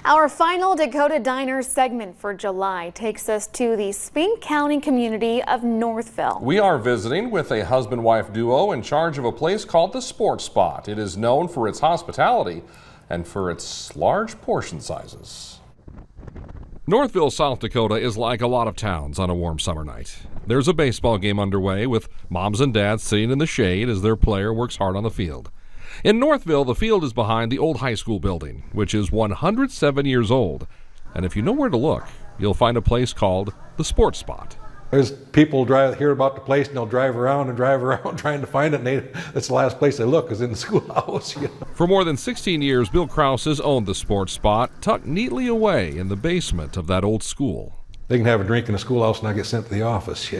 Our final Dakota Diner segment for July takes us to the Spink County community of Northville. We are visiting with a husband-wife duo in charge of a place called the Sports Spot. It is known for its hospitality and for its large portion sizes. Northville, South Dakota is like a lot of towns on a warm summer night. There's a baseball game underway with moms and dads sitting in the shade as their player works hard on the field. In Northville, the field is behind the old high school building, which is 107 years old. And if you know where to look, you'll find a place called the Sports Spot. There's people hear about the place and they'll drive around trying to find it, and that's the last place they look is in the schoolhouse. For more than 16 years, Bill Krause has owned the Sports Spot, tucked neatly away in the basement of that old school. They can have a drink in the schoolhouse and I get sent to the office.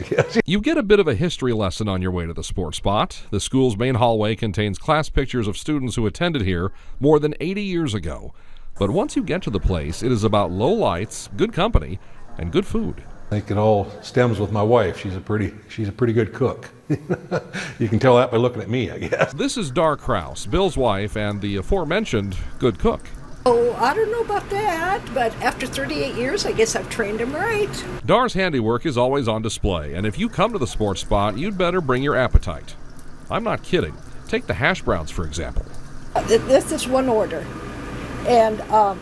You get a bit of a history lesson on your way to the Sports Spot. The school's main hallway contains class pictures of students who attended here more than 80 years ago. But once you get to the place, it is about low lights, good company, and good food. I think it all stems with my wife. She's a pretty good cook. You can tell that by looking at me, I guess. This is Dar Krause, Bill's wife and the aforementioned good cook. Oh, I don't know about that, but after 38 years, I guess I've trained him right. Dar's handiwork is always on display, and if you come to the Sports Spot, you'd better bring your appetite. I'm not kidding. Take the hash browns, for example. This is one order, and a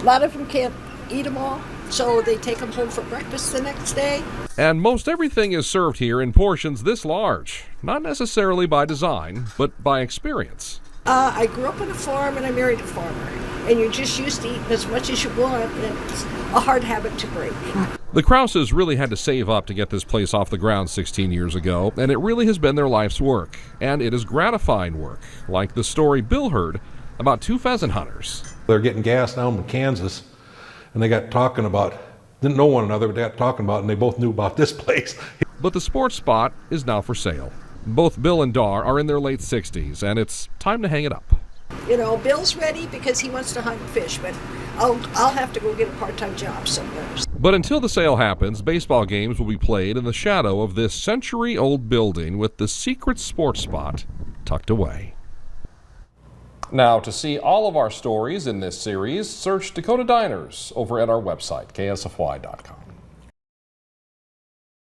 lot of them can't eat them all, so they take them home for breakfast the next day. And most everything is served here in portions this large, not necessarily by design, but by experience. I grew up on a farm and I married a farmer, and you're just used to eating as much as you want, and it's a hard habit to break. The Krauses really had to save up to get this place off the ground 16 years ago, and it really has been their life's work. And it is gratifying work, like the story Bill heard about two pheasant hunters. They're getting gas down in Kansas, and they got talking about, didn't know one another, but they got talking about, and they both knew about this place. But the Sports Spot is now for sale. Both Bill and Dar are in their late 60s, and it's time to hang it up. You know, Bill's ready because he wants to hunt and fish, but I'll have to go get a part-time job somewhere. But until the sale happens, baseball games will be played in the shadow of this century-old building with the secret Sports Spot tucked away. Now, to see all of our stories in this series, search Dakota Diners over at our website, KSFY.com.